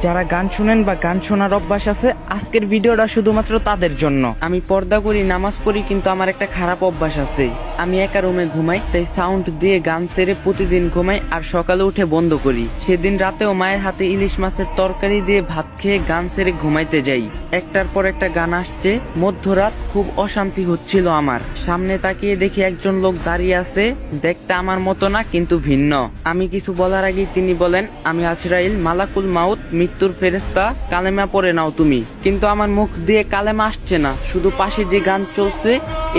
যারা গান শুনেন বা গান শোনার অভ্যাস আছে, আজকের ভিডিওটা শুধুমাত্র তাদের জন্য। আমি পর্দা করি, নামাজ পড়ি, কিন্তু আমার একটা খারাপ অভ্যাস আছে। আমি একা রুমে ঘুমাই, তাই সাউন্ড দিয়ে গান ছেড়ে প্রতিদিন ঘুমাই আর সকালে উঠে বন্ধ করি। সেদিন রাতেও মায়ের হাতে ইলিশ মাছের তরকারি দিয়ে ভাত খেয়ে গান ছেড়ে ঘুমাইতে যাই। একটার পর একটা গান আসছে, মধ্যরাত, খুব অশান্তি হচ্ছিল আমার। সামনে তাকিয়ে দেখি একজন লোক দাঁড়িয়ে আছে, দেখতে আমার মতো না কিন্তু ভিন্ন। আমি কিছু বলার আগেই তিনি বলেন, আমি আজরাইল, মালাকুল মাউত, মৃত্যুর ফেরেশতা, কালেমা পড়ে নাও তুমি। কিন্তু আমার মুখ দিয়ে কালেমা আসছে না, শুধু পাশে যে গান চলছে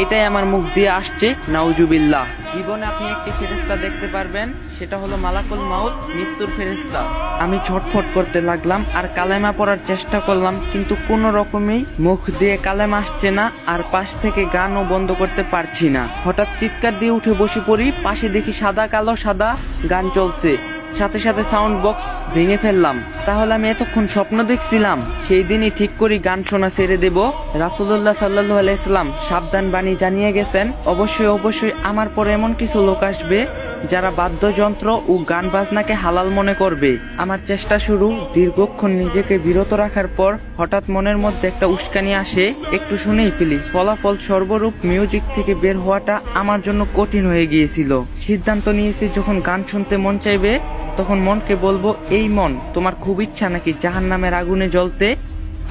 এটাই আমার মুখ দিয়ে আসছে। নাউজুবিল্লাহ। জীবনে আপনি একটি ফেরেশতা দেখতে পারবেন, সেটা হলো মালাকুল মাউত, মৃত্যুর ফেরেশতা। আমি ছটফট করতে লাগলাম আর কালেমা পড়ার চেষ্টা করলাম, কিন্তু কোনো রকমেই মুখ দিয়ে কালেমা আসছে না, আর পাশ থেকে গানও বন্ধ করতে পারছি না। হঠাৎ চিৎকার দিয়ে উঠে বসে পড়ি, পাশে দেখি সাদা কালো সাদা গান চলছে, সাথে সাথে সাউন্ড বক্স ভেঙে ফেললাম। তাহলে আমি এতক্ষণ স্বপ্ন দেখছিলাম? সেই দিনই ঠিক করি গান শোনা ছেড়ে দেব। রাসূলুল্লাহ সাল্লাল্লাহু আলাইহি সাল্লাম সাবধান বাণী জানিয়ে গেছেন, অবশ্যই অবশ্যই আমার পরে এমন কিছু লোক আসবে যারা বাদ্যযন্ত্র ও গান বাজনাকে হালাল মনে করবে। আমার চেষ্টা শুরু, দীর্ঘক্ষণ নিজেকে বিরত রাখার পর হঠাৎ মনের মধ্যে একটা উস্কানি আসে, একটু শুনেই ফেলি। ফলাফল সর্বরূপ মিউজিক থেকে বের হওয়াটা আমার জন্য কঠিন হয়ে গিয়েছিল। সিদ্ধান্ত নিয়েছি, যখন গান শুনতে মন চাইবে তখন মনকে বলবো, এই মন, তোমার খুব ইচ্ছা নাকি জাহান্নামের আগুনে জ্বলতে?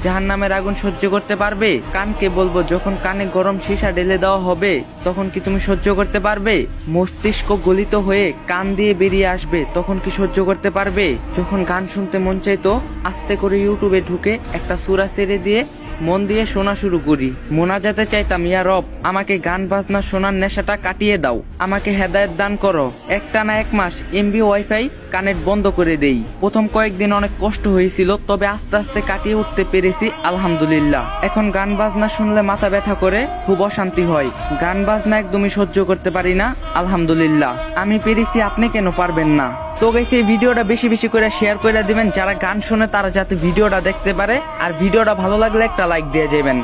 জাহান্নামের আগুন সহ্য করতে পারবে? কানকে বলবো, যখন কানে গরম সীসা ঢেলে দেওয়া হবে তখন কি তুমি সহ্য করতে পারবে? মস্তিষ্ক গলিত হয়ে কান দিয়ে বেরিয়ে আসবে, তখন কি সহ্য করতে পারবে? যখন গান শুনতে মন চাইতো, আস্তে করে ইউটিউবে ঢুকে একটা সূরা ছেড়ে দিয়ে মন দিয়ে শোনা শুরু করি। মোনাজাতে চাইতাম, ইয়া রব, আমাকে গান বাজনা শোনার নেশাটা কাটিয়ে দাও, আমাকে হেদায়েত দান করো। একটানা 1 মাস এমবি ওয়াইফাই কানেক্ট বন্ধ করে দেই। প্রথম কয়েকদিন অনেক কষ্ট হয়েছিল, তবে আস্তে আস্তে কাটিয়ে উঠতে পেরেছি, আলহামদুলিল্লাহ। এখন গান বাজনা শুনলে মাথা ব্যথা করে, খুব অশান্তি হয়। গান বাজনা একদমই সহ্য করতে পারি না, আলহামদুলিল্লাহ। আমি পেরেছি, আপনি কেন পারবেন না? তো গাইস, এই ভিডিওটা বেশি বেশি করে শেয়ার করে দিবেন, যারা গান শুনে তারা যাতে ভিডিওটা দেখতে পারে। আর ভিডিওটা ভালো লাগলে একটা লাইক দিয়ে যাবেন।